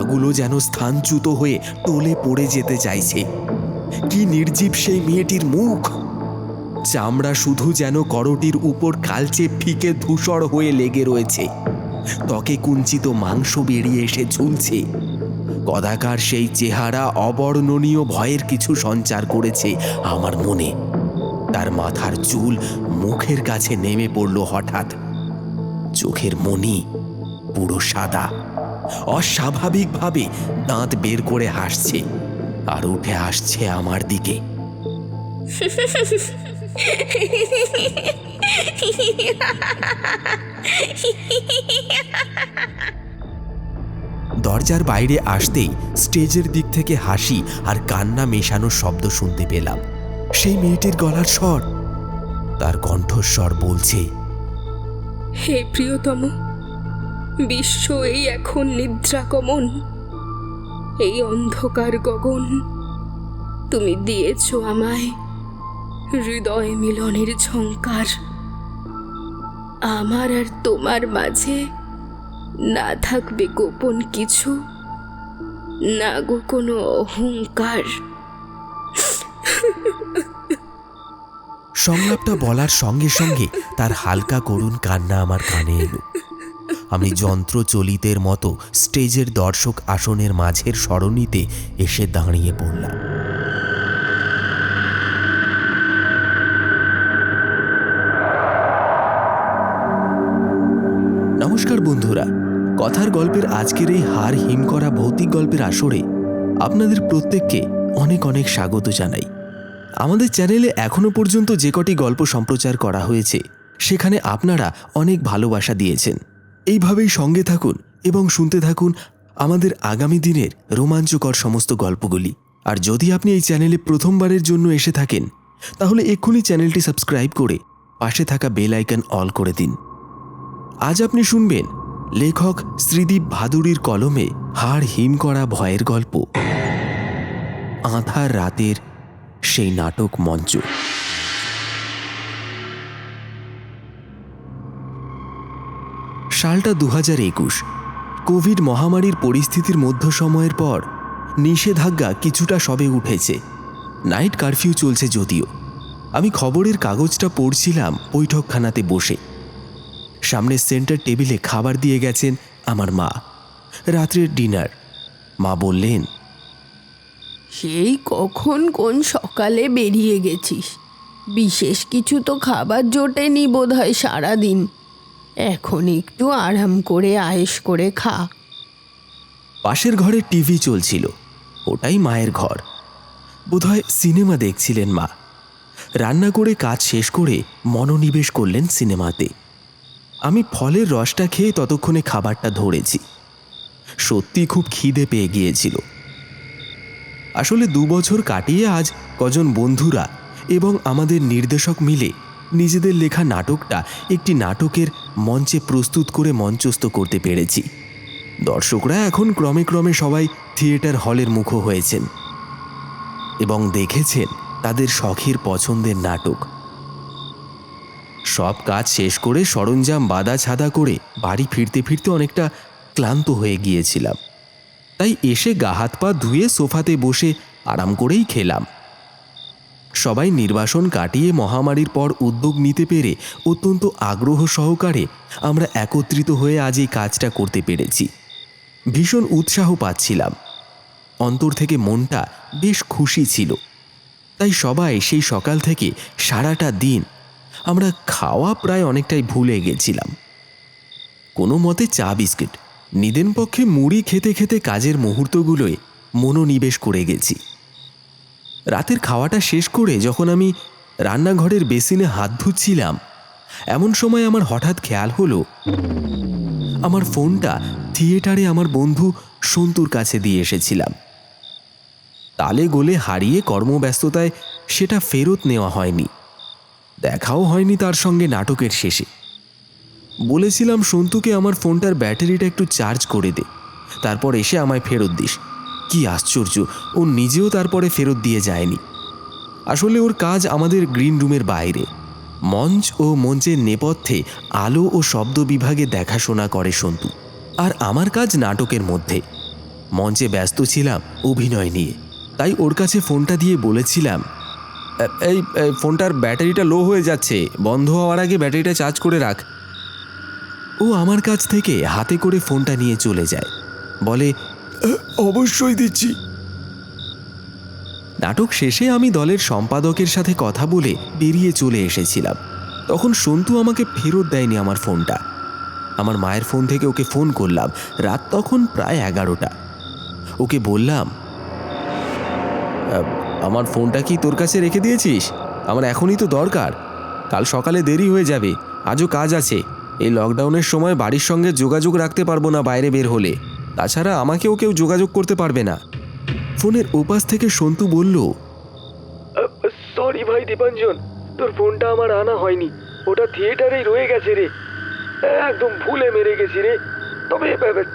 পাগুলো যেন স্থানচ্যুত হয়ে টলে পড়ে যেতে চাইছে। কি নির্জীব সেই মেয়েটির মুখ! চামড়া শুধু যেন করটির উপর কালচে ফিকে ধূসর হয়ে লেগে রয়েছে। ত্বকে কুঞ্চিত মাংস বেরিয়ে এসে ঝুলছে। কদাকার সেই চেহারা অবর্ণনীয় ভয়ের কিছু সঞ্চার করেছে আমার মনে। তার মাথার চুল মুখের কাছে নেমে পড়ল হঠাৎ। চোখের মনি পুরো সাদা, অস্বাভাবিকভাবে দাঁত বের করে হাসছে আর উঠে আসছে আমার দিকে। দরজার বাইরে আসতেই স্টেজের দিক থেকে হাসি আর কান্না মেশানো শব্দ শুনতে পেলাম। সেই মেয়েটির গলার স্বর, তার কণ্ঠস্বর বলছে, হে প্রিয়তম, বিশ্ব এই এখন নিদ্রাগমন, এই অন্ধকার গগন তুমি দিয়েছ আমায় হৃদয় মিলনের ঝংকার। আমার আর তোমার মাঝে না থাকবে গোপন কিছু, না গো কোনো অহংকার। সংলাপটা বলার সঙ্গে সঙ্গে তার হালকা করুণ কান্না আমার কানে এলো। আমি যন্ত্রচলিতের মতো স্টেজের দর্শক আসনের মাঝের সরণিতে এসে দাঁড়িয়ে পড়লাম। নমস্কার বন্ধুরা, কথার গল্পের আজকের এই হাড় হিম করা ভৌতিক গল্পের আসরে আপনাদের প্রত্যেককে অনেক অনেক স্বাগত জানাই। আমাদের চ্যানেলে এখনো পর্যন্ত যে কটি গল্প সম্প্রচার করা হয়েছে সেখানে আপনারা অনেক ভালোবাসা দিয়েছেন। এইভাবেই সঙ্গে থাকুন এবং শুনতে থাকুন আমাদের আগামী দিনের রোমাঞ্চকর সমস্ত গল্পগুলি। আর যদি আপনি এই চ্যানেলে প্রথমবারের জন্য এসে থাকেন তাহলে এক্ষুনি চ্যানেলটি সাবস্ক্রাইব করে পাশে থাকা বেল আইকন অল করে দিন। আজ আপনি শুনবেন লেখক শ্রীদীপ ভাদুড়ির কলমে হাড় হিম করা ভয়ের গল্প, আঁধার রাতের সেই নাটক মঞ্চ। সালটা 2021। কোভিড মহামারীর পরিস্থিতির মধ্য সময়ের পর নিষেধাজ্ঞা কিছুটা সবে উঠেছে। নাইট কারফিউ চলছে যদিও। আমি খবরের কাগজটা পড়ছিলাম বৈঠকখানাতে বসে। সামনে সেন্টার টেবিলে খাবার দিয়ে গেছেন আমার মা। রাত্রের ডিনার। মা বললেন, সেই কখন কোন সকালে বেরিয়ে গেছিস, বিশেষ কিছু তো খাবার জোটেনি বোধহয় সারাদিন। এখন একটু আরাম করে আয়েশ করে খা। পাশের ঘরে টিভি চলছিল, ওটাই মায়ের ঘর। বোধহয় সিনেমা দেখছিলেন মা। রান্না করে কাজ শেষ করে মনোনিবেশ করলেন সিনেমাতে। আমি ফলের রসটা খেয়ে ততক্ষণে খাবারটা ধরেছি। সত্যি খুব খিদে পেয়ে গিয়েছিল। আসলে 2 বছর কাটিয়ে আজ কজন বন্ধুরা এবং আমাদের নির্দেশক মিলে নিজেদের লেখা নাটকটা একটি নাটকের মঞ্চে প্রস্তুত করে মঞ্চস্থ করতে পেরেছি। দর্শকরা এখন ক্রমে ক্রমে সবাই থিয়েটার হলের মুখো হয়েছেন এবং দেখেছেন তাদের শখের পছন্দের নাটক। সব কাজ শেষ করে সরঞ্জাম বাঁধা ছাদা করে বাড়ি ফিরতে ফিরতে অনেকটা ক্লান্ত হয়ে গিয়েছিলাম। তাই এসে গা হাত পা ধুয়ে সোফাতে বসে আরাম করেই খেলাম। সবাই নির্বাসন কাটিয়ে মহামারীর পর উদ্যোগ নিতে পেরে অত্যন্ত আগ্রহ সহকারে আমরা একত্রিত হয়ে আজ এই কাজটা করতে পেরেছি। ভীষণ উৎসাহ পাচ্ছিলাম। অন্তর থেকে মনটা বেশ খুশি ছিল। তাই সবাই সেই সকাল থেকে সারাটা দিন আমরা খাওয়া প্রায় অনেকটাই ভুলে গেছিলাম। কোনো মতে চা বিস্কিট, নিদেন পক্ষে মুড়ি খেতে খেতে কাজের মুহূর্তগুলোয় মনোনিবেশ করে গেছি। রাতের খাওয়াটা শেষ করে যখন আমি রান্নাঘরের বেসিনে হাত ধুচ্ছিলাম, এমন সময় আমার হঠাৎ খেয়াল হলো আমার ফোনটা থিয়েটারে আমার বন্ধু সন্তুর কাছে দিয়ে এসেছিলাম। তালে গোলে হারিয়ে কর্মব্যস্ততায় সেটা ফেরত নেওয়া হয়নি। দেখাও হয়নি তার সঙ্গে নাটকের শেষে। বলেছিলাম সন্তুকে আমার ফোনটার ব্যাটারিটা একটু চার্জ করে দে, তারপর এসে আমায় ফেরত দিস। কি আশ্চর্য, ও নিজেও তারপরে ফেরত দিয়ে যায়নি। আসলে ওর কাজ আমাদের গ্রিন রুমের বাইরে। মঞ্চ ও মঞ্চের নেপথ্যে আলো ও শব্দ বিভাগে দেখাশোনা করে সন্তু, আর আমার কাজ নাটকের মধ্যে। মঞ্চে ব্যস্ত ছিলাম অভিনয় নিয়ে, তাই ওর কাছে ফোনটা দিয়ে বলেছিলাম, এই ফোনটার ব্যাটারিটা লো হয়ে যাচ্ছে, বন্ধ হওয়ার আগে ব্যাটারিটা চার্জ করে রাখ। ও আমার কাছ থেকে হাতে করে ফোনটা নিয়ে চলে যায়, বলে, অবশ্যই দিচ্ছি। নাটক শেষে আমি দলের সম্পাদকের সাথে কথা বলে বেরিয়ে চলে এসেছিলাম। তখন সন্তু আমাকে ফেরত দেয়নি আমার ফোনটা। আমার মায়ের ফোন থেকে ওকে ফোন করলাম। রাত তখন প্রায় 11টা। ওকে বললাম, আমার ফোনটা কি তোর কাছে রেখে দিয়েছিস? আমার এখনই তো দরকার, কাল সকালে দেরি হয়ে যাবে, আজও কাজ আছে। এই লকডাউনের সময় বাড়ির সঙ্গে যোগাযোগ রাখতে পারবো না বাইরে বের হলে, তাছাড়া আমাকেও কেউ যোগাযোগ করতে পারবে না। ফোনের ওপাশ থেকে সন্তু বলল, সরি ভাই দীপাঞ্জন, তোর ফোনটা আমার আনা হয়নি, ওটা থিয়েটারেই রয়ে গেছে রে, একদম ভুলে মেরে গেছি রে। তবে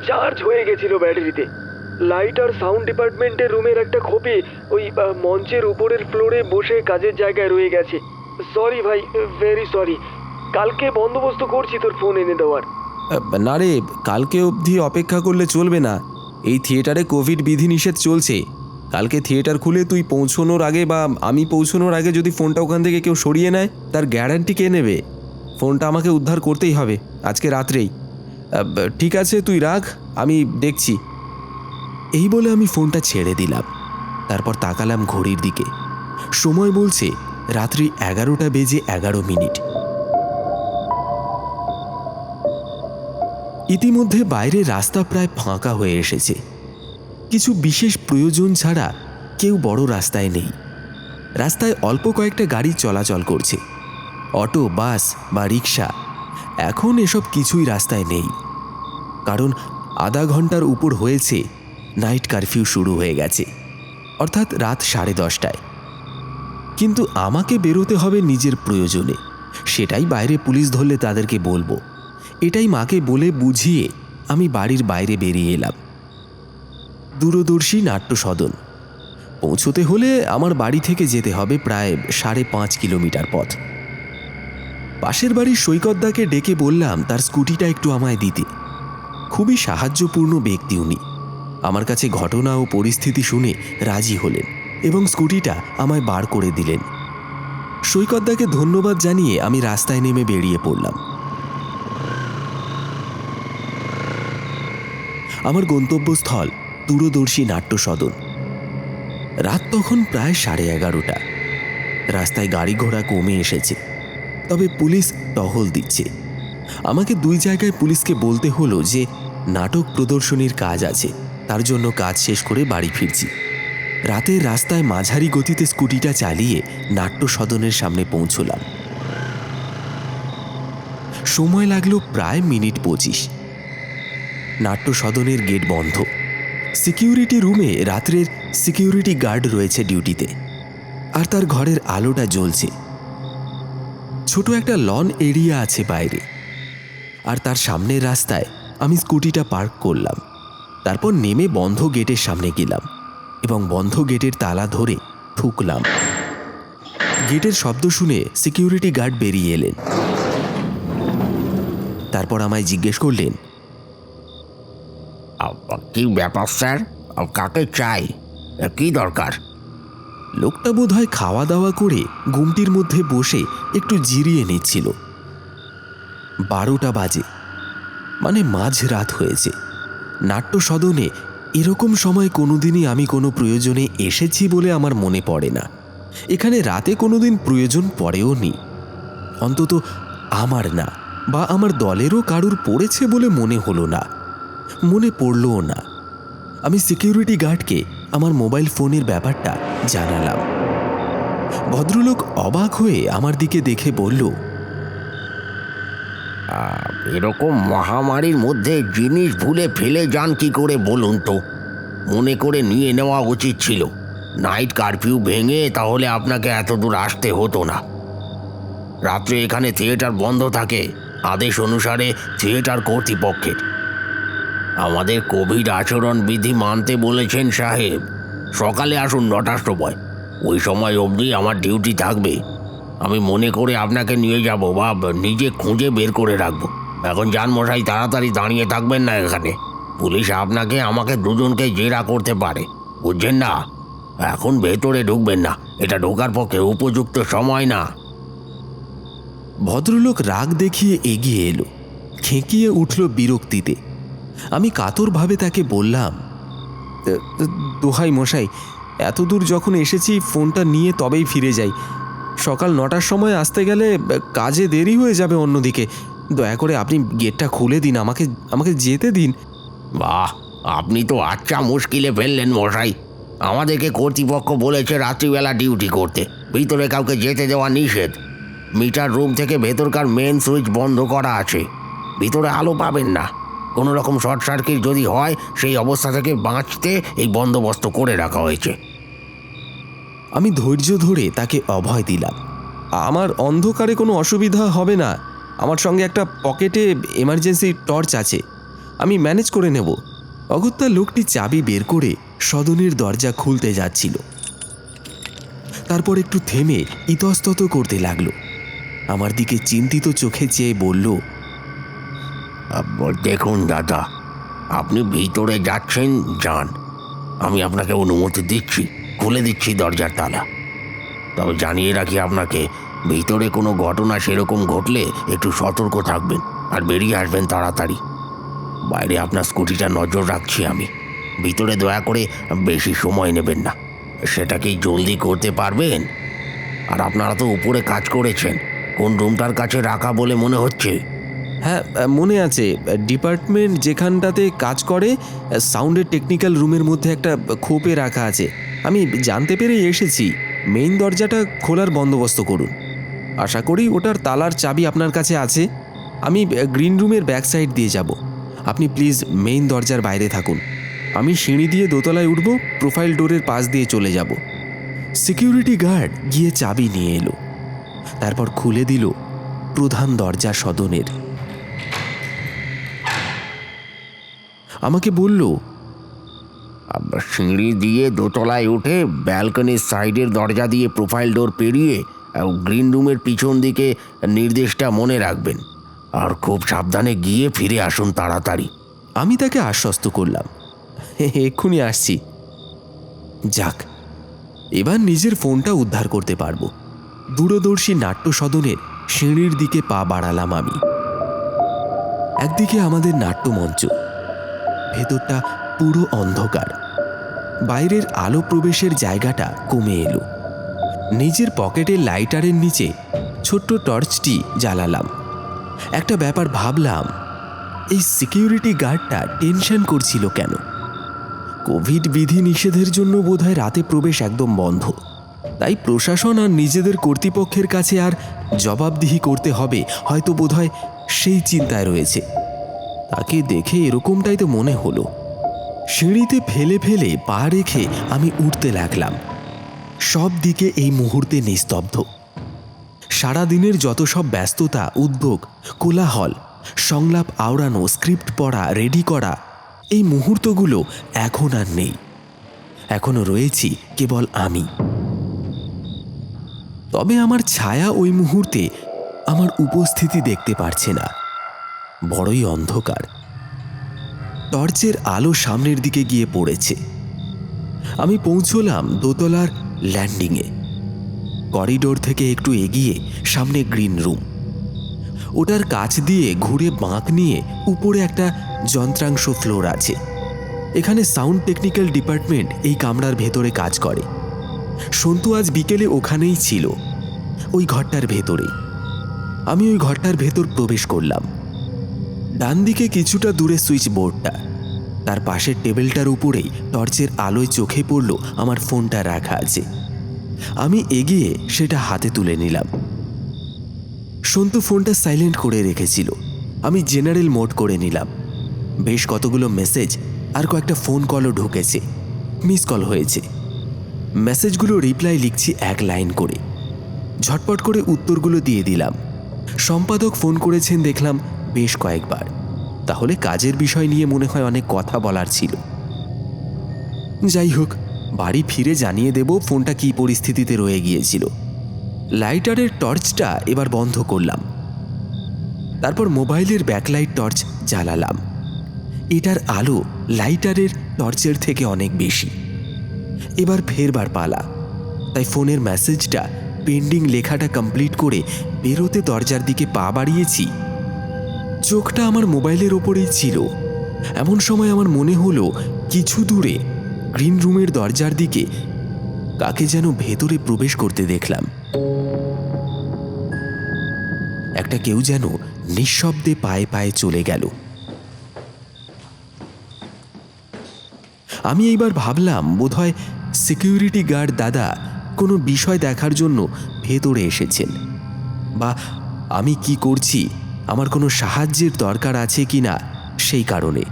চার্জ হয়ে গেছিল ব্যাটারিতে। লাইট আর সাউন্ড ডিপার্টমেন্টের রুমের একটা খোপে ওই মঞ্চের উপরের ফ্লোরে বসে কাজের জায়গায় রয়ে গেছে। সরি ভাই, ভেরি সরি। কালকে বন্দোবস্ত করছি তোর ফোন এনে দেওয়ার। না রে, কালকে অবধি অপেক্ষা করলে চলবে না। এই থিয়েটারে কোভিড বিধিনিষেধ চলছে। কালকে থিয়েটার খুলে তুই পৌঁছনোর আগে বা আমি পৌঁছনোর আগে যদি ফোনটা ওখান থেকে কেউ সরিয়ে নেয়, তার গ্যারান্টি কে নেবে? ফোনটা আমাকে উদ্ধার করতেই হবে আজকে রাত্রেই। ঠিক আছে, তুই রাখ, আমি দেখছি। এই বলে আমি ফোনটা ছেড়ে দিলাম। তারপর তাকালাম ঘড়ির দিকে। সময় বলছে রাত্রি 11:11। ইতিমধ্যে বাইরে রাস্তা প্রায় ফাঁকা হয়ে এসেছে। কিছু বিশেষ প্রয়োজন ছাড়া কেউ বড় রাস্তায় নেই। রাস্তায় অল্প কয়েকটা গাড়ি চলাচল করছে, অটো, বাস বা রিক্সা। এখন এসব কিছুই রাস্তায় নেই, কারণ আধা ঘন্টার উপর হয়েছে নাইট কারফিউ শুরু হয়ে গেছে, অর্থাৎ রাত 10:30টায়। কিন্তু আমাকে বেরোতে হবে নিজের প্রয়োজনে, সেটাই বাইরে পুলিশ ধরলে তাদেরকে বলবো। এটাই মাকে বলে বুঝিয়ে আমি বাড়ির বাইরে বেরিয়ে এলাম। দূরদর্শী নাট্য সদন পৌঁছতে হলে আমার বাড়ি থেকে যেতে হবে প্রায় 5.5 কিলোমিটার পথ। পাশের বাড়ির সৈকতদাকে ডেকে বললাম তার স্কুটিটা একটু আমায় দিতে। খুবই সাহায্যপূর্ণ ব্যক্তি উনি। আমার কাছে ঘটনা ও পরিস্থিতি শুনে রাজি হলেন এবং স্কুটিটা আমায় বার করে দিলেন। সৈকতদাকে ধন্যবাদ জানিয়ে আমি রাস্তায় নেমে বেরিয়ে পড়লাম। আমার গন্তব্যস্থল দূরদর্শী নাট্য সদন। রাত তখন প্রায় 11:30। রাস্তায় গাড়ি ঘোড়া কমে এসেছে, তবে পুলিশ টহল দিচ্ছে। আমাকে 2 জায়গায় পুলিশকে বলতে হলো যে নাটক প্রদর্শনীর কাজ আছে, তার জন্য কাজ শেষ করে বাড়ি ফিরছি। রাতের রাস্তায় মাঝারি গতিতে স্কুটিটা চালিয়ে নাট্য সদনের সামনে পৌঁছলাম। সময় লাগলো প্রায় মিনিট 25। নাট্য সদনের গেট বন্ধ। সিকিউরিটি রুমে রাত্রের সিকিউরিটি গার্ড রয়েছে ডিউটিতে, আর তার ঘরের আলোটা জ্বলছে। ছোট একটা লন এরিয়া আছে বাইরে, আর তার সামনের রাস্তায় আমি স্কুটিটা পার্ক করলাম। তারপর নেমে বন্ধ গেটের সামনে গেলাম এবং বন্ধ গেটের তালা ধরে ঠুকলাম। গেটের শব্দ শুনে সিকিউরিটি গার্ড বেরিয়ে এলেন। তারপর আমায় জিজ্ঞেস করলেন, কি ব্যাপার স্যার, কাকে চাই, কি দরকার? লোকটা বোধহয় খাওয়া দাওয়া করে ঘুমটির মধ্যে বসে একটু জিরিয়ে নিচ্ছিল। 12টা বাজে, মানে মাঝরাত হয়েছে। নাট্য সদনে এরকম সময় কোনোদিনই আমি কোনো প্রয়োজনে এসেছি বলে আমার মনে পড়ে না। এখানে রাতে কোনোদিন প্রয়োজন পড়েও নি, অন্তত আমার না, বা আমার দলেরও কারুর পড়েছে বলে মনে হলো না, মনে পড়লও না। আমি সিকিউরিটি গার্ডকে আমার মোবাইল ফোনের ব্যাপারটা জানালাম। ভদ্রলোক অবাক হয়ে আমার দিকে দেখে বলল, এরকম মহামারীর মধ্যে জিনিস ভুলে ফেলে যান কি করে বলুন তো? মনে করে নিয়ে নেওয়া উচিত ছিল। নাইট কারফিউ ভেঙে তাহলে আপনাকে এত দূর আসতে হতো না। রাত্রে এখানে থিয়েটার বন্ধ থাকে আদেশ অনুসারে থিয়েটার কর্তৃপক্ষের। আমাদের কোভিড আচরণ বিধি মানতে বলেছেন সাহেব। সকালে আসুন 9টার সময়, ওই সময় অবধি আমার ডিউটি থাকবে। আমি মনে করে আপনাকে নিয়ে যাব বা নিজে খুঁজে বের করে রাখবো। এখন যান মশাই, তাড়াতাড়ি দাঁড়িয়ে থাকবেন না এখানে। পুলিশ আপনাকে আমাকে দুজনকে জেরা করতে পারে, বুঝছেন না? এখন ভেতরে ঢুকবেন না, এটা ঢোকার পক্ষে উপযুক্ত সময় না। ভদ্রলোক রাগ দেখিয়ে এগিয়ে এলো, খেঁকিয়ে উঠল বিরক্তিতে। আমি কাতরভাবে তাকে বললাম, দোহাই মশাই, এত দূর যখন এসেছি ফোনটা নিয়ে তবেই ফিরে যাই। সকাল 9টার সময় আসতে গেলে কাজে দেরি হয়ে যাবে অন্যদিকে। দয়া করে আপনি গেটটা খুলে দিন, আমাকে যেতে দিন। বাহ, আপনি তো আচ্ছা মুশকিলে ফেললেন মশাই। আমাদেরকে কর্তৃপক্ষ বলেছে রাত্রিবেলা ডিউটি করতে, ভিতরে কাউকে যেতে দেওয়া নিষেধ। মিটার রুম থেকে ভেতরকার মেন সুইচ বন্ধ করা আছে, ভিতরে আলো পাবেন না। কোনো রকম শর্ট সার্কিট যদি হয়, সেই অবস্থা থেকে বাঁচতে এই বন্দোবস্ত করে রাখা হয়েছে। আমি ধৈর্য ধরে তাকে অভয় দিলাম, আমার অন্ধকারে কোনো অসুবিধা হবে না। আমার সঙ্গে একটা পকেটে এমার্জেন্সি টর্চ আছে, আমি ম্যানেজ করে নেব। অগত্যা লোকটি চাবি বের করে সদনের দরজা খুলতে যাচ্ছিল। তারপর একটু থেমে ইতস্তত করতে লাগলো। আমার দিকে চিন্তিত চোখে চেয়ে বলল, দেখুন দাদা, আপনি ভিতরে যাচ্ছেন, যান। আমি আপনাকে অনুমতি দিচ্ছি, খুলে দিচ্ছি দরজার তালা। তবে জানিয়ে রাখি আপনাকে, ভিতরে কোনো ঘটনা সেরকম ঘটলে একটু সতর্ক থাকবেন আর বেরিয়ে আসবেন তাড়াতাড়ি। বাইরে আপনার স্কুটিটা নজর রাখছি আমি। ভিতরে দয়া করে বেশি সময় নেবেন না, সেটাকেই জলদি করতে পারবেন। আর আপনারা তো উপরে কাজ করেছেন, কোন রুমটার কাছে রাখা বলে মনে হচ্ছে? হ্যাঁ মনে আছে, ডিপার্টমেন্ট যেখানটাতে কাজ করে সাউন্ডের টেকনিক্যাল রুমের মধ্যে একটা খোপে রাখা আছে। আমি জানতে পেরে এসেছি। মেইন দরজাটা খোলার বন্দোবস্ত করুন। আশা করি ওটার তালার চাবি আপনার কাছে আছে। আমি গ্রিন রুমের ব্যাক সাইড দিয়ে যাব, আপনি প্লিজ মেইন দরজার বাইরে থাকুন। আমি সিঁড়ি দিয়ে দোতলায় উঠব, প্রোফাইল ডোরের পাশ দিয়ে চলে যাব। সিকিউরিটি গার্ড গিয়ে চাবি নিয়ে এলো, তারপর খুলে দিল প্রধান দরজা সদনের। আমাকে বলল, সিঁড়ি দিয়ে দোতলায় উঠে ব্যালকনির সাইডের দরজা দিয়ে প্রোফাইল ডোর পেরিয়ে গ্রিন রুমের পিছন দিকে নির্দেশটা মনে রাখবেন, আর খুব সাবধানে গিয়ে ফিরে আসুন তাড়াতাড়ি। আমি তাকে আশ্বস্ত করলাম, এক্ষুনি আসছি। যাক, এবার নিজের ফোনটা উদ্ধার করতে পারবো। দূরদর্শী নাট্য সদনের সিঁড়ির দিকে পা বাড়ালাম আমি। একদিকে আমাদের নাট্যমঞ্চ, ভেতরটা পুরো অন্ধকার। বাইরের আলো প্রবেশের জায়গাটা কমে এলো। নিজের পকেটের লাইটারের নিচে ছোট্ট টর্চটি জ্বালালাম। একটা ব্যাপার ভাবলাম, এই সিকিউরিটি গার্ডটা টেনশন করছিল কেন? কোভিড বিধি নিষেধের জন্য বোধহয় রাতে প্রবেশ একদম বন্ধ। তাই প্রশাসন আর নিজেদের কর্তৃপক্ষের কাছে আর জবাবদিহি করতে হবে হয়তো, বোধহয় সেই চিন্তায় রয়েছে। তাকে দেখে এরকমটাই তো মনে হলো। সিঁড়িতে ফেলে ফেলে পা রেখে আমি উঠতে লাগলাম। সব দিকে এই মুহূর্তে নিস্তব্ধ। সারাদিনের যত সব ব্যস্ততা, উদ্যোগ, কোলাহল, সংলাপ আওড়ানো, স্ক্রিপ্ট পড়া, রেডি করা, এই মুহূর্তগুলো এখন আর নেই। এখনো রয়েছি কেবল আমি। তবে আমার ছায়া ওই মুহূর্তে আমার উপস্থিতি দেখতে পারছে না। বড়ই অন্ধকার। টর্চের আলো সামনের দিকে গিয়ে পড়েছে। আমি পৌঁছলাম দোতলার ল্যান্ডিংয়ে। করিডোর থেকে একটু এগিয়ে সামনে গ্রিন রুম। ওটার কাছ দিয়ে ঘুরে বাঁক নিয়ে উপরে একটা যন্ত্রাংশ ফ্লোর আছে। এখানে সাউন্ড টেকনিক্যাল ডিপার্টমেন্ট এই কামরার ভেতরে কাজ করে। সন্তু আজ বিকেলে ওখানেই ছিল, ওই ঘরটার ভেতরে। আমি ওই ঘরটার ভেতর প্রবেশ করলাম। ডান দিকে কিছুটা দূরে সুইচ বোর্ডটা, তার পাশের টেবিলটার উপরেই টর্চের আলোয় চোখে পড়ল আমার ফোনটা রাখা আছে। আমি এগিয়ে সেটা হাতে তুলে নিলাম। সন্তু ফোনটা সাইলেন্ট করে রেখেছিল। আমি জেনারেল মোড করে নিলাম। বেশ কতগুলো মেসেজ আর কয়েকটা ফোন কলও ঢুকেছে, মিস কল হয়েছে। মেসেজগুলো রিপ্লাই লিখছি এক লাইন করে। ঝটপট করে উত্তরগুলো দিয়ে দিলাম। সম্পাদক ফোন করেছেন দেখলাম বেশ কয়েকবার। তাহলে কাজের বিষয় নিয়ে মনে হয় অনেক কথা বলার ছিল। যাই হোক, বাড়ি ফিরে জানিয়ে দেব ফোনটা কী পরিস্থিতিতে রয়ে গিয়েছিল। লাইটারের টর্চটা এবার বন্ধ করলাম। তারপর মোবাইলের ব্যাকলাইট টর্চ জ্বালালাম। এটার আলো লাইটারের টর্চের থেকে অনেক বেশি। এবার ফেরবার পালা, তাই ফোনের মেসেজটা পেন্ডিং লেখাটা কমপ্লিট করে বেরোতে দরজার দিকে পা বাড়িয়েছি। চোখটা আমার মোবাইলের ওপরেই ছিল। এমন সময় আমার মনে হলো কিছু দূরে গ্রিন রুমের দরজার দিকে কাকে যেন ভেতরে প্রবেশ করতে দেখলাম। একটা কেউ যেন নিঃশব্দে পায়ে পায়ে চলে গেল। আমি এইবার ভাবলাম বোধহয় সিকিউরিটি গার্ড দাদা কোনো বিষয় দেখার জন্য ভেতরে এসেছেন, বা আমি কি করছি, আমার কোনো সাহায্যের দরকার আছে কি না সেই কারণে।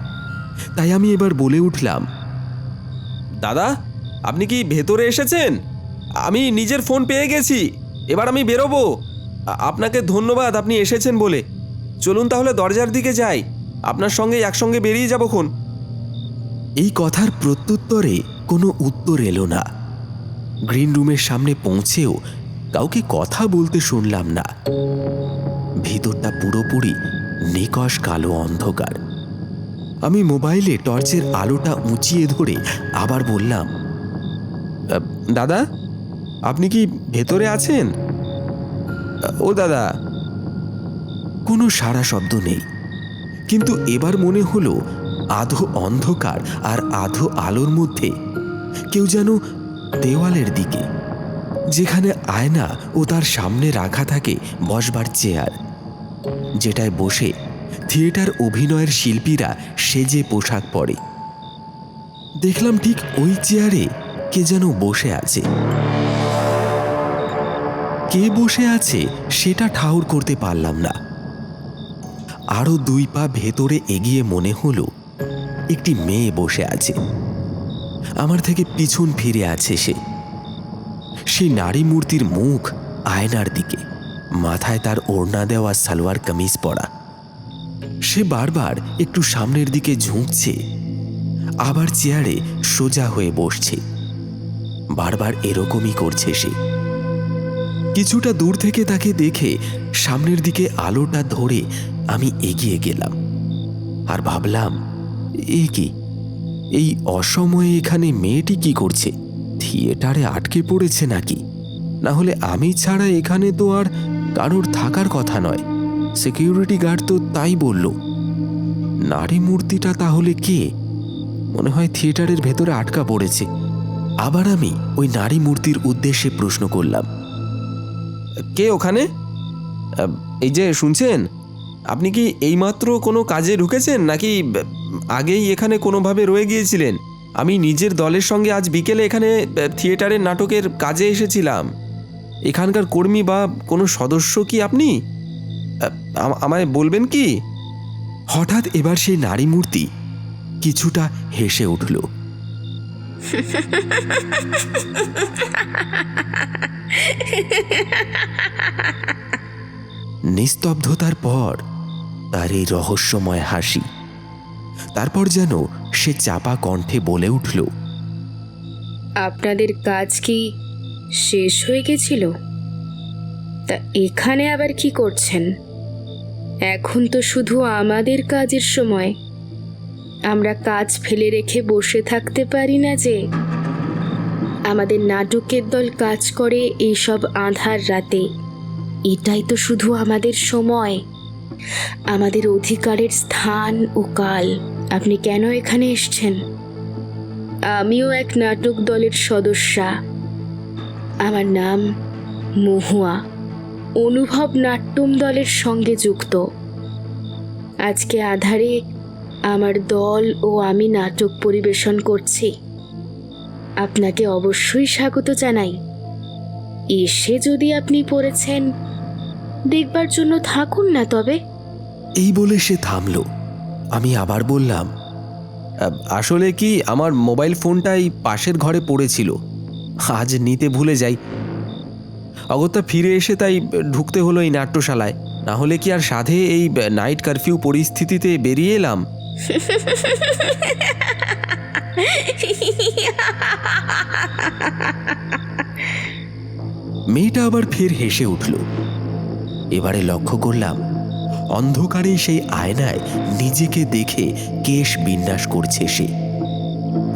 তাই আমি এবার বলে উঠলাম, দাদা আপনি কি ভেতরে এসেছেন? আমি নিজের ফোন পেয়ে গেছি, এবার আমি বেরোবো। আপনাকে ধন্যবাদ আপনি এসেছেন বলে। চলুন তাহলে দরজার দিকে যাই, আপনার সঙ্গে একসঙ্গে বেরিয়ে যাবক্ষণ। এই কথার প্রত্যুত্তরে কোনো উত্তর এলো না। গ্রিন রুমের সামনে পৌঁছেও কাউকে কথা বলতে শুনলাম না। ভিতরটা পুরোপুরি নিকষ কালো অন্ধকার। আমি মোবাইলে টর্চের আলোটা উঁচিয়ে ধরে আবার বললাম, দাদা আপনি কি ভেতরে আছেন? ও দাদা। কোনো সাড়া শব্দ নেই, কিন্তু এবার মনে হলো আধো অন্ধকার আর আধো আলোর মধ্যে কেউ যেন দেওয়ালের দিকে, যেখানে আয়না ও তার সামনে রাখা থাকে বসবার চেয়ার, যেটায় বসে থিয়েটার অভিনয়ের শিল্পীরা সেজে পোশাক পরে। দেখলাম ঠিক ওই চেয়ারে কে যেন বসে আছে। কে বসে আছে সেটা ঠাউর করতে পারলাম না। আরো 2 পা ভেতরে এগিয়ে মনে হলো একটি মেয়ে বসে আছে। আমার থেকে পিছন ফিরে আছে সে। সেই নারী মূর্তির মুখ আয়নার দিকে, মাথায় তার ওড়না দেওয়া সালোয়ার কামিজ পরা। সে বারবার একটু সামনের দিকে ঝুঁকছে, আবার চেয়ারে সোজা হয়ে বসছে। বারবার এরকমই করছে সে। কিছুটা দূর থেকে তাকে দেখে সামনের দিকে আলোটা ধরে আমি এগিয়ে গেলাম আর ভাবলাম, এ কি, এই অসময়ে এখানে মেয়েটি কি করছে? থিয়েটারে আটকে পড়েছে নাকি? না হলে আমি ছাড়া এখানে তো আর কারোর থাকার কথা নয়। সিকিউরিটি গার্ড তো তাই বলল। নারী মূর্তিটা তাহলে কে? মনে হয় থিয়েটারের ভেতরে আটকা পড়েছে। আবার আমি ওই নারী মূর্তির উদ্দেশ্যে প্রশ্ন করলাম, কে ওখানে? এই যে শুনছেন, আপনি কি এইমাত্র কোনো কাজে ঢুকেছেন নাকি আগেই এখানে কোনোভাবে রয়ে গিয়েছিলেন? আমি নিজের দলের সঙ্গে আজ বিকেলে এখানে থিয়েটারের নাটকের কাজে এসেছিলাম। এখানকার কর্মী বা কোনো সদস্য কি আপনি? আমায় বলবেন কি? হঠাৎ এবার সেই নারী মূর্তি কিছুটা হেসে উঠল। নিস্তব্ধতার পর তার এই রহস্যময় হাসি। তারপর যেন সে চাপা কণ্ঠে বলে উঠল, আপনাদের কাজ কি শেষ হয়ে গেছিল? তা এখানে আবার কি করছেন? এখন তো শুধু আমাদের কাজের সময়। আমরা কাজ ফেলে রেখে বসে থাকতে পারি না যে। আমাদের নাটকের দল কাজ করে এইসব আঁধার রাতে। এটাই তো শুধু আমাদের সময়, আমাদের অধিকারের স্থান ও কাল। আপনি কেন এখানে এসেছেন? আমিও এক নাটক দলের সদস্যা। আমার নাম মহুয়া, অনুভব নাট্যম দলের সঙ্গে যুক্ত। আজকে আধারে আমার দল ও আমি নাটক পরিবেশন করছি। আপনাকে অবশ্যই স্বাগত জানাই। এসে যদি আপনি পড়েছেন, দেখবার জন্য থাকুন না তবে। এই বলে সে থামল। আমি আবার বললাম, আসলে কি আমার মোবাইল ফোনটাই পাশের ঘরে পড়েছিল, আজ নিতে ভুলে যাই। অগত্যা ফিরে এসে তাই ঢুকতে হলো এই নাট্যশালায়। না হলে কি আর সাধে এই নাইট কারফিউ পরিস্থিতিতে বেরিয়ে এলাম। মেয়েটা আবার ফের হেসে উঠল। এবারে লক্ষ্য করলাম অন্ধকারে সেই আয়নায় নিজেকে দেখে কেশ বিন্যাস করছে সে।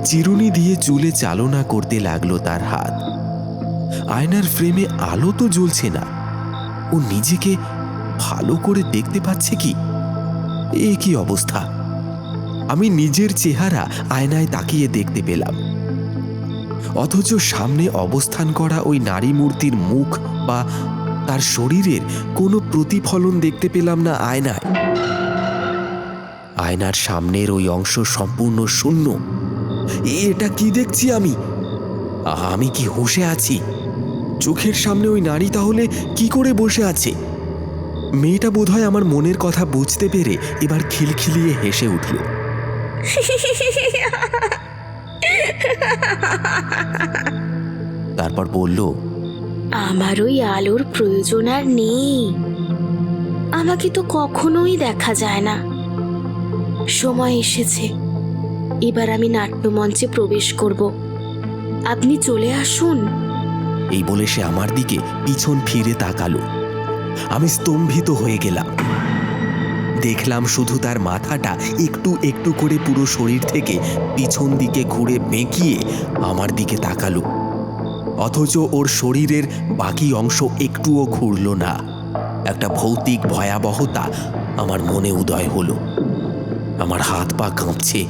চিরুনি দিয়ে চুলে চালনা করতে লাগলো তার হাত। আয়নার ফ্রেমে আলো তো জ্বলছে না, ও নিজেকে ভালো করে দেখতে পাচ্ছে কি? এ কি অবস্থা! আমি নিজের চেহারা আয়নায় তাকিয়ে দেখতে পেলাম, অথচ সামনে অবস্থান করা ওই নারী মূর্তির মুখ বা তার শরীরের কোনো প্রতিফলন দেখতে পেলাম না আয়নায়। আয়নার সামনের ওই অংশ সম্পূর্ণ শূন্য। এটা কি দেখছি আমি? আমি কি হুঁশে আছি? চোখের সামনে ওই নারী তাহলে কি করে বসে আছে? মেয়েটা বোধহয় আমার মনের কথা বুঝতে পেরে এবার খিলখিলিয়ে হেসে উঠল। তারপর বলল, আমার ওই আলোর প্রয়োজন আর নেই। আমাকে তো কখনোই দেখা যায় না। সময় এসেছে, এবার আমি নাট্যমঞ্চে প্রবেশ করব। আপনি চলে আসুন। এই বলে সে আমার দিকে পিছন ফিরে তাকালো। আমি স্তম্ভিত হয়ে গেলাম। দেখলাম শুধু তার মাথাটা একটু একটু করে পুরো শরীর থেকে পিছন দিকে ঘুরে বেঁকিয়ে আমার দিকে তাকালো, অথচ ওর শরীরের বাকি অংশ একটুও ঘুরল না। একটা ভৌতিক ভয়াবহতা আমার মনে উদয় হলো। আমার হাত পা কাঁপছে,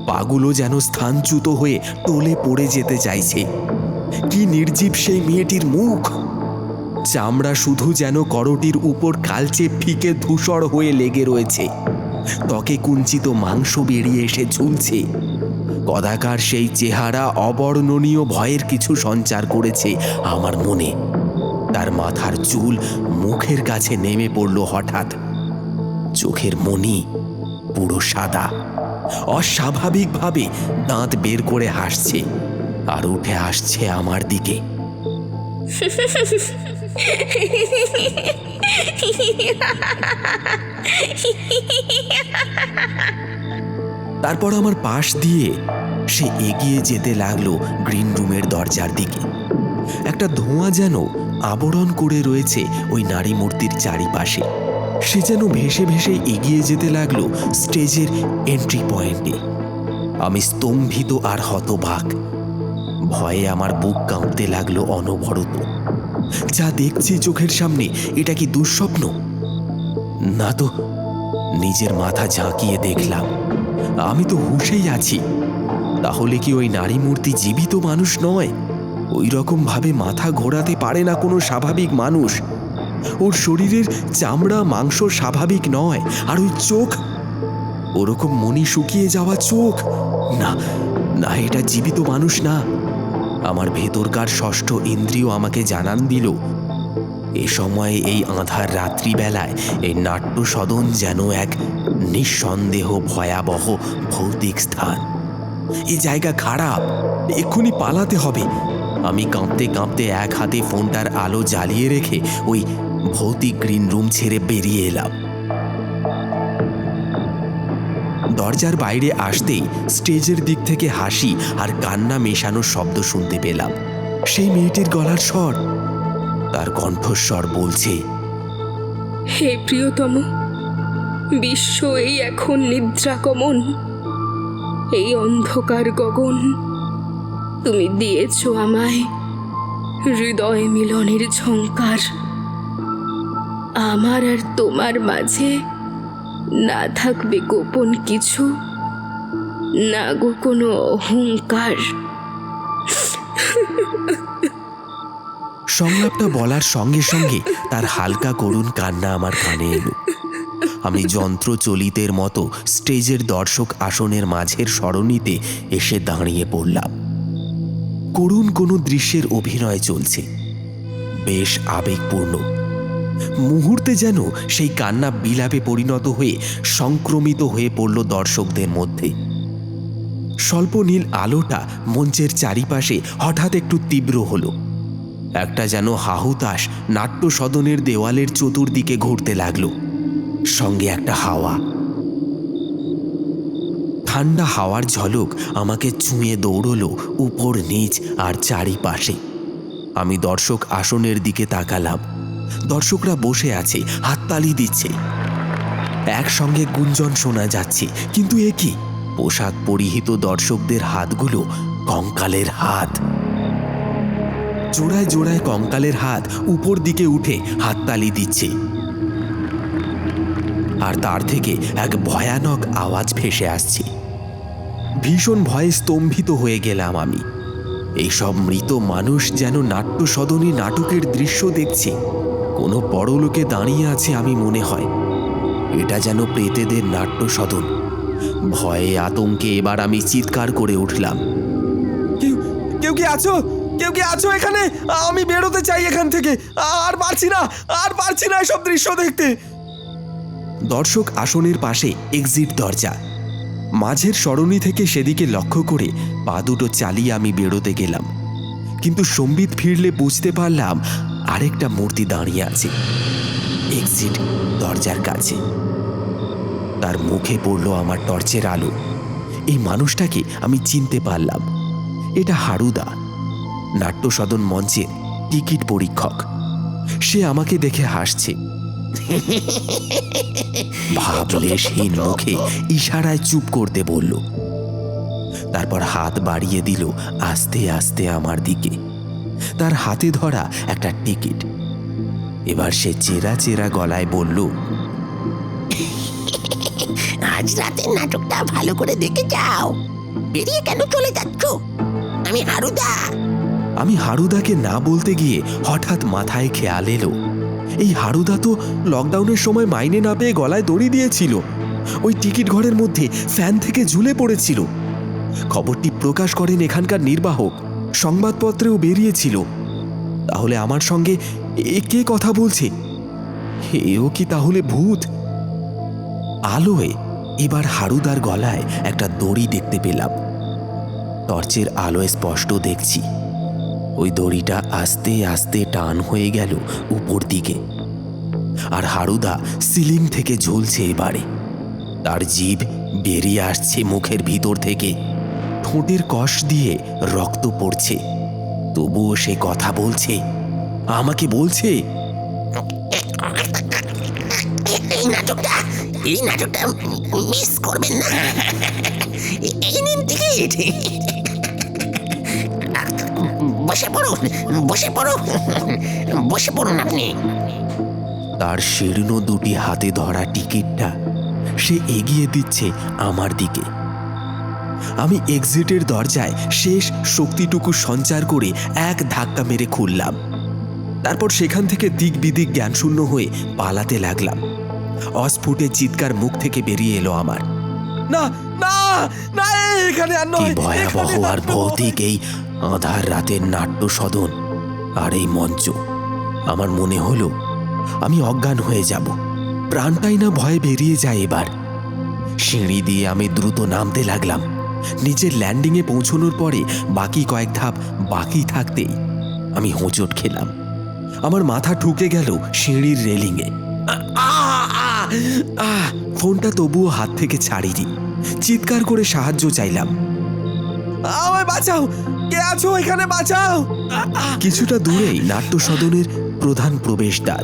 পাগুলো যেন স্থানচ্যুত হয়ে টলে পড়ে যেতে চাইছে। কি নির্জীব সেই মেয়েটির মুখ! চামড়া শুধু যেন করটির উপর কালচে ফিকে ধূসর হয়ে লেগে রয়েছে। ত্বকে কুঞ্চিত মাংস বেরিয়ে এসে ঝুলছে। কদাকার সেই চেহারা অবর্ণনীয় ভয়ের কিছু সঞ্চার করেছে আমার মনে। তার মাথার চুল মুখের কাছে নেমে পড়ল হঠাৎ। চোখের মণি পুরো সাদা, অস্বাভাবিকভাবে দাঁত বের করে হাসছে আর উঠে আসছে আমার দিকে। তারপর আমার পাশ দিয়ে সে এগিয়ে যেতে লাগলো গ্রিন রুমের দরজার দিকে। একটা ধোঁয়া যেন আবরণ করে রয়েছে ওই নারী মূর্তির চারিপাশে। সে যেন ভেসে ভেসে এগিয়ে যেতে লাগলো স্টেজের এন্ট্রি পয়েন্টে। আমি স্তম্ভিত আর হতবাক। ভয়ে আমার বুক কাঁপতে লাগলো অনবরত। যা দেখছি চোখের সামনে, এটা কি দুঃস্বপ্ন? না তো। নিজের মাথা ঝাঁকিয়ে দেখলাম আমি তো হুঁশেই আছি। তাহলে কি ওই নারী মূর্তি জীবিত মানুষ নয়? ওই রকম ভাবে মাথা ঘোরাতে পারে না কোনো স্বাভাবিক মানুষ। ওর শরীরের চামড়া মাংস স্বাভাবিক নয়, আর ওই চোখ, ওরকম মনি শুকিয়ে যাওয়া চোখ। না না, এটা জীবিত মানুষ না। আমার ভেতরকার ষষ্ঠ ইন্দ্রিয় আমাকে জানান দিল, এ সময় এই আঁধার রাত্রিবেলায় এই নাট্য সদন যেন এক নিঃসন্দেহ ভয়াবহ ভৌতিক স্থান। এই জায়গা খারাপ, এক্ষুনি পালাতে হবে। আমি কাঁপতে কাঁপতে এক হাতে ফোনটার আলো জ্বালিয়ে রেখে ওই ভৌতিক গ্রিন রুম ছেড়ে বেরিয়ে এলাম। দরজার বাইরে আসতেই স্টেজের দিক থেকে হাসি আর কান্না মেশানো শব্দ শুনতে পেলাম। সেই মেয়েটির গলার স্বর, তার কণ্ঠস্বর বলছে, হে প্রিয়তম, বিশ্ব এই এখন নিদ্রাগমন, এই অন্ধকার গগন তুমি দিয়েছ আমায় হৃদয় মিলনের ঝংকার। আমার আর তোমার মাঝে না থাকবে গোপন কিছু, না গো কোনো অহংকার। সংলাপটা বলার সঙ্গে সঙ্গে তার হালকা করুণ কান্না আমার কানে এলো। আমি যন্ত্রচলিতের মতো স্টেজের দর্শক আসনের মাঝের সরণিতে এসে দাঁড়িয়ে পড়লাম। করুণ কোনো দৃশ্যের অভিনয় চলছে, বেশ আবেগপূর্ণ। মুহূর্তে যেন সেই কান্না বিলাপে পরিণত হয়ে সংক্রমিত হয়ে পড়ল দর্শকদের মধ্যে। স্বল্প নীল আলোটা মঞ্চের চারিপাশে হঠাৎ একটু তীব্র হলো। একটা যেন হাহুতাশ নাট্য সদনের দেওয়ালের চতুর্দিকে ঘুরতে লাগলো। সঙ্গে একটা হাওয়া, ঠান্ডা হাওয়ার ঝলক আমাকে ছুঁয়ে দৌড়লো উপর নিচ আর চারিপাশে। আমি দর্শক আসনের দিকে তাকালাম। দর্শকরা বসে আছে, হাততালি দিচ্ছে। একসঙ্গে গুঞ্জন শোনা যাচ্ছে, কিন্তু এ কি? পোশাক পরিহিত দর্শকদের হাতগুলো কঙ্কালের হাত। জোড়ায় জোড়ায় কঙ্কালের হাত উপর দিকে উঠে হাততালি দিচ্ছে, আর তার থেকে এক ভয়ানক আওয়াজ ভেসে আসছে। ভীষণ ভয়ে স্তম্ভিত হয়ে গেলাম আমি। এইসব মৃত মানুষ যেন নাট্য সদনে নাটকের দৃশ্য দেখছে। কোনো পরলোকে দাঁড়িয়ে আছে আমি মনে হয়। এটা যেন প্রেতেদের নাট্য সদন। ভয়ে আতঙ্কে এবার আমি চিৎকার করে উঠলাম, কেউ কেউ কি আছো? কেউ কি আছো এখানে? আমি বেরোতে চাই এখান থেকে। আর পারছি না এসব দৃশ্য দেখতে। দর্শক আসনের পাশে এক্সিট দরজা। মাঝের সরণি থেকে সেদিকে লক্ষ্য করে পা দুটো চালিয়ে আমি বেরোতে গেলাম, কিন্তু সম্বিত ফিরলে বুঝতে পারলাম আরেকটা মূর্তি দাঁড়িয়ে আছে এক্সিট দরজার কাছে। তার মুখে পড়ল আমার টর্চের আলো। এই মানুষটাকে আমি চিনতে পারলাম। এটা হারুদা, নাট্য সদন মঞ্চের টিকিট পরীক্ষক। সে আমাকে দেখে হাসছে। ভাবলেশহীন মুখে ইশারায় চুপ করতে বলল, তারপর হাত বাড়িয়ে দিল আস্তে আস্তে আমার দিকে। তার হাতে ধরা একটা টিকিট। এবার সে চেরা চেরা গলায় বলল, আজ রাতের নাটকটা ভালো করে দেখে যাও। বেরিয়ে কেন চলে যাচ্ছ? আমি হারুদা। আমি হারুদাকে না বলতে গিয়ে হঠাৎ মাথায় খেয়াল এলো, এই হারুদা তো লকডাউনের সময় মাইনে না পেয়ে গলায় দড়ি দিয়েছিল। ওই টিকিট ঘরের মধ্যে ফ্যান থেকে ঝুলে পড়েছিল। খবরটি প্রকাশ করেন এখানকার নির্বাহক, সংবাদপত্রেও বেরিয়েছিল। তাহলে আমার সঙ্গে এ কে কথা বলছে? এও কি তাহলে ভূত? আলোয় এবার হারুদার গলায় একটা দড়ি দেখতে পেলাম। টর্চের আলোয় স্পষ্ট দেখছি ওই দড়িটা আস্তে আস্তে টান হয়ে গেল উপর দিকে, আর হারুদা সিলিং থেকে ঝুলছে এবারে। তার জিভ বেরিয়ে আসছে মুখের ভিতর থেকে, ঠোঁটের কষ দিয়ে রক্ত পড়ছে। তবুও সে কথা বলছে, আমাকে বলছে, এই নাটকটা মিস করবেন না। এই নিন টিকিট। বসে পড়ুন আপনি। তার শীর্ণ দুটি হাতে ধরা টিকিটটা সে এগিয়ে দিচ্ছে আমার দিকে। আমি এক্সিটের দরজায় শেষ শক্তিটুকু সঞ্চার করে এক ধাক্কা মেরে খুললাম। তারপর সেখান থেকে দিক বিদিক জ্ঞানশূন্য হয়ে পালাতে লাগলাম। অস্ফুটে চিৎকার মুখ থেকে বেরিয়ে এলো আমার, না না না, এখানে আর নয়। কি ভয়াবহ আর ভৌতিক এই আধার রাতের নাট্য সদন আর এই মঞ্চ। আমার মনে হলো আমি অজ্ঞান হয়ে যাব, প্রাণটাই না ভয়ে বেরিয়ে যায় এবার। সিঁড়ি দিয়ে আমি দ্রুত নামতে লাগলাম। নিচের ল্যান্ডিংয়ে পৌঁছানোর পরে বাকি কয়েক ধাপ বাকি থাকতেই আমি হোঁচট খেলাম। আমার মাথা ঠুকে গেল সিঁড়ির রেলিংয়ে। ফোনটা তবুও হাত থেকে ছাড়িনি। চিৎকার করে সাহায্য চাইলাম, আমায় বাঁচাও, কে আছো এখানে, বাঁচাও। কিছুটা দূরেই নাট্য সদনের প্রধান প্রবেশদ্বার।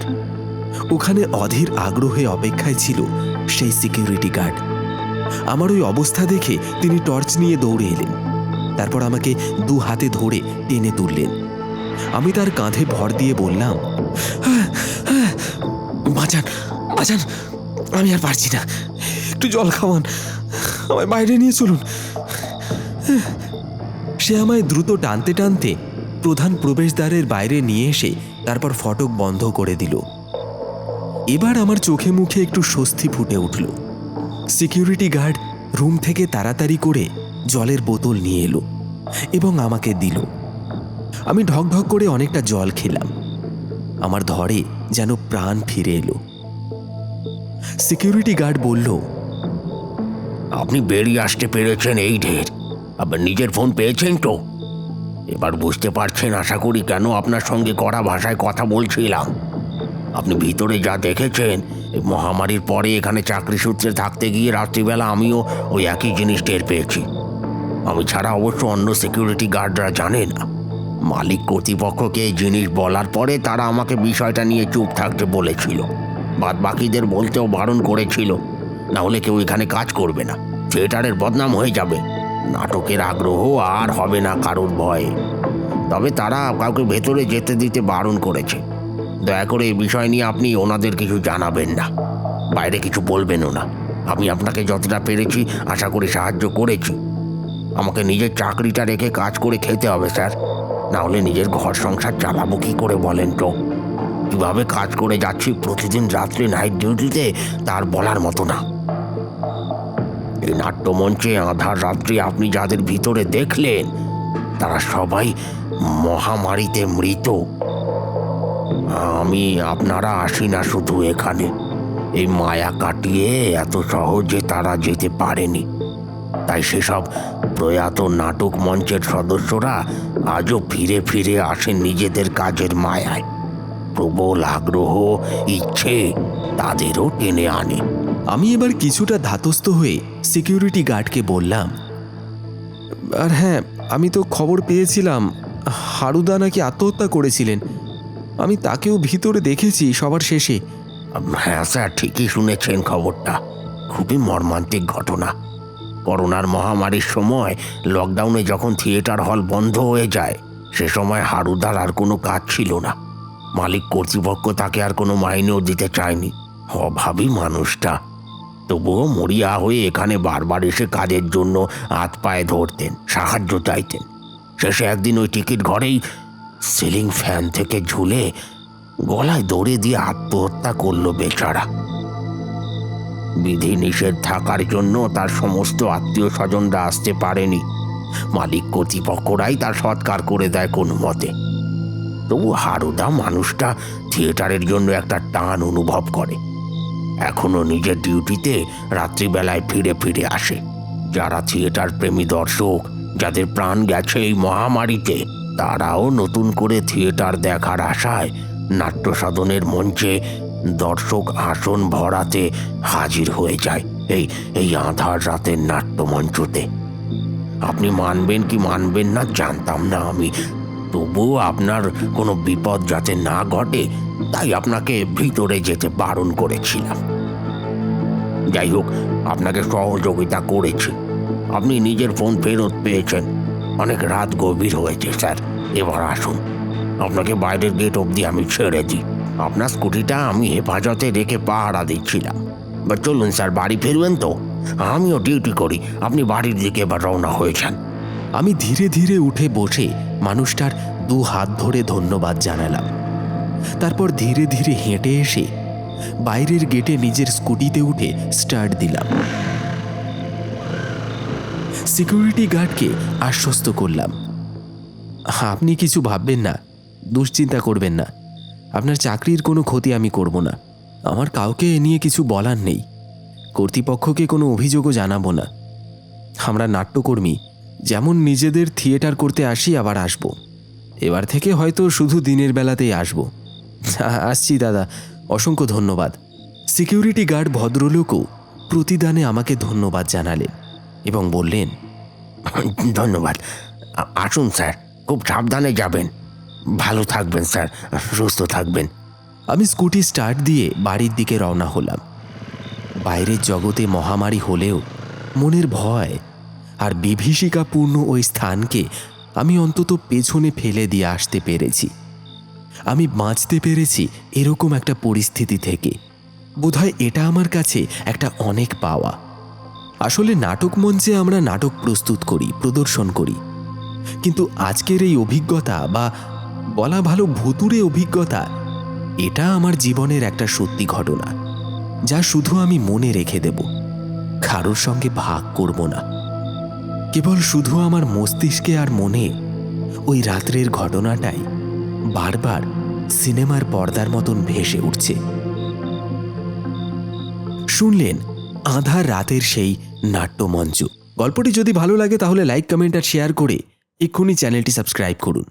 ওখানে অধীর আগ্রহে অপেক্ষায় ছিল সেই সিকিউরিটি গার্ড। আমার ওই অবস্থা দেখে তিনি টর্চ নিয়ে দৌড়ে এলেন। তারপর আমাকে দু হাতে ধরে টেনে তুললেন। আমি তার কাঁধে ভর দিয়ে বললাম, বাঁচান বাঁচান, আমি আর পারছি না, একটু জল খাওয়ান, আমায় বাইরে নিয়ে চলুন। সে আমায় দ্রুত টানতে টানতে প্রধান প্রবেশদ্বারের বাইরে নিয়ে এসে তারপর ফটক বন্ধ করে দিল। এবার আমার চোখে মুখে একটু স্বস্তি ফুটে উঠল। সিকিউরিটি গার্ড রুম থেকে তাড়াতাড়ি করে জলের বোতল নিয়ে এলো এবং আমাকে দিল। আমি ঢকঢক করে অনেকটা জল খেলাম। আমার ধরে যেন প্রাণ ফিরে এলো। সিকিউরিটি গার্ড বলল, আপনি বেরিয়ে আসতে পেরেছেন এই ঢের। আবার নিজের ফোন পেয়েছেন তো? এবার বুঝতে পারছেন আশা করি কেন আপনার সঙ্গে কড়া ভাষায় কথা বলছিলাম। আপনি ভিতরে যা দেখেছেন, এই মহামারীর পরে এখানে চাকরি সূত্রে থাকতে গিয়ে রাত্রিবেলা আমিও ওই একই জিনিস টের পেয়েছি। আমি ছাড়া অবশ্য অন্য সিকিউরিটি গার্ডরা জানে না। মালিক কর্তৃপক্ষকে এই জিনিস বলার পরে তারা আমাকে বিষয়টা নিয়ে চুপ থাকতে বলেছিল। বাদ বাকিদের বলতেও বারণ করেছিল, না হলে কেউ এখানে কাজ করবে না, থিয়েটারের বদনাম হয়ে যাবে, নাটকের আগ্রহ আর হবে না কারোর ভয়ে। তবে তারা কাউকে ভেতরে যেতে দিতে বারণ করেছে। দয়া করে এই বিষয় নিয়ে আপনি ওনাদের কিছু জানাবেন না, বাইরে কিছু বলবেনও না। আমি আপনাকে যতটা পেরেছি আশা করি সাহায্য করেছি। আমাকে নিজের চাকরিটা রেখে কাজ করে খেতে হবে স্যার, না হলে নিজের ঘর সংসার চালাবো কি করে বলেন তো? কীভাবে কাজ করে যাচ্ছি প্রতিদিন রাত্রে নাইট ডিউটিতে, তার বলার মতো না। এই নাট্যমঞ্চে আধার রাত্রি আপনি যাদের ভিতরে দেখলেন তারা সবাই মহামারীতে মৃত। আমি আপনারা আসি না শুধু এখানে, এই মায়া কাটিয়ে এত সহজে তারা যেতে পারেনি। তাই সেসব প্রয়াত নাটক মঞ্চের সদস্যরা আজও ফিরে ফিরে আসেন নিজেদের কাজের মায়ায়। প্রবল আগ্রহ, ইচ্ছে তাদেরও টেনে আনে। আমি এবার কিছুটা ধাতস্থ হয়ে সিকিউরিটি গার্ডকে বললাম, আর হ্যাঁ, আমি তো খবর পেয়েছিলাম হারুদা নাকি আত্মহত্যা করেছিলেন। আমি তাকেও ভিতরে দেখেছি সবার শেষে। হ্যাঁ স্যার, ঠিকই শুনেছেন খবরটা। খুবই মর্মান্তিক ঘটনা। করোনার মহামারীর সময় লকডাউনে যখন থিয়েটার হল বন্ধ হয়ে যায়, সে সময় হারুদার আর কোনো কাজ ছিল না। মালিক কর্তৃপক্ষ তাকে আর কোনো মাইনেও দিতে চায়নি। অভাবী মানুষটা, তবুও মরিয়া হয়ে এখানে বারবার এসে কাজের জন্য হাত পায়ে ধরতেন, সাহায্য চাইতেন। শেষে একদিন ওই টিকিট ঘরেই সিলিং ফ্যান থেকে ঝুলে গলায় দড়ি দিয়ে আত্মহত্যা করলো বেচারা। বিধি নিষেধ থাকার জন্য তার সমস্ত আত্মীয় স্বজনরা আসতে পারেনি। মালিক কর্তৃপক্ষরাই তার সৎকার করে দেয় কোনো মতে। তবু হারুদা মানুষটা থিয়েটারের জন্য একটা টান অনুভব করে। এখনো নিজের ডিউটিতে রাত্রিবেলায় ফিরে ফিরে আসে। যারা থিয়েটার প্রেমী দর্শক, যাদের প্রাণ গেছে এই মহামারীতে, তারাও নতুন করে থিয়েটার দেখার আশায় নাট্য সাধনের মঞ্চে দর্শক আসন ভরাতে হাজির হয়ে যায় এই আঁধার রাতের নাট্যমঞ্চতে। আপনি মানবেন কি মানবেন না জানতাম না আমি, তবুও আপনার কোনো বিপদ যাতে না ঘটে তাই আপনাকে ভিতরে যেতে বারণ করেছিলাম। যাই হোক, আপনাকে সহযোগিতা করেছি। আপনি নিজের ফোন ফেরত পেয়েছেন। অনেক রাত গভীর হয়েছে স্যার, এবার আসুন। আপনাকে বাইরের গেট অবধি আমি ছেড়ে দিই। আপনার স্কুটিটা আমি হেফাজতে রেখে পাহারা দিচ্ছিলাম। বা চলুন স্যার, বাড়ি ফিরবেন তো? আমিও ডিউটি করি। আপনি বাড়ির দিকে এবার রওনা হয়েছেন। আমি ধীরে ধীরে উঠে বসে মানুষটার 2 হাত ধরে ধন্যবাদ জানালাম। তারপর ধীরে ধীরে হেঁটে এসে বাইরের গেটে নিজের স্কুটিতে উঠে স্টার্ট দিলাম। সিকিউরিটি গার্ডকে আশ্বস্ত করলাম, আপনি কিছু ভাববেন না, দুশ্চিন্তা করবেন না। আপনার চাকরির কোনো ক্ষতি আমি করব না। আমার কাউকে এ নিয়ে কিছু বলার নেই। কর্তৃপক্ষকে কোনো অভিযোগও জানাবো না। আমরা নাট্যকর্মী যেমন নিজেদের থিয়েটার করতে আসি, আবার আসব। এবার থেকে হয়তো শুধু দিনের বেলাতেই আসব। আসছি দাদা, অসংখ্য ধন্যবাদ। সিকিউরিটি গার্ড ভদ্রলোকও প্রতিদানে আমাকে ধন্যবাদ জানালেন এবং বললেন, ধন্যবাদ। আসুন স্যার, খুব সাবধানে যাবেন। ভালো থাকবেন স্যার, সুস্থ থাকবেন। আমি স্কুটি স্টার্ট দিয়ে বাড়ির দিকে রওনা হলাম। বাইরের জগতে মহামারী হলেও মনের ভয় আর বিভীষিকাপূর্ণ ওই স্থানকে আমি অন্তত পেছনে ফেলে দিয়ে আসতে পেরেছি। আমি বাঁচতে পেরেছি এরকম একটা পরিস্থিতি থেকে। বোধহয় এটা আমার কাছে একটা অনেক পাওয়া। আসলে নাটক মঞ্চে আমরা নাটক প্রস্তুত করি, প্রদর্শন করি, কিন্তু আজকের এই অভিজ্ঞতা, বা বলা ভালো ভুতুড়ে অভিজ্ঞতা, এটা আমার জীবনের একটা সত্যি ঘটনা, যা শুধু আমি মনে রেখে দেব, কারোর সঙ্গে ভাগ করব না। কেবল শুধু আমার মস্তিষ্কে আর মনে ওই রাত্রের ঘটনাটাই বারবার সিনেমার পর্দার মতন ভেসে উঠছে। শুনলেন আধার রাতের সেই নাট্যমঞ্চ। গল্পটি যদি ভালো লাগে তাহলে লাইক, কমেন্ট আর শেয়ার করে এক্ষুনি চ্যানেলটি সাবস্ক্রাইব করুন।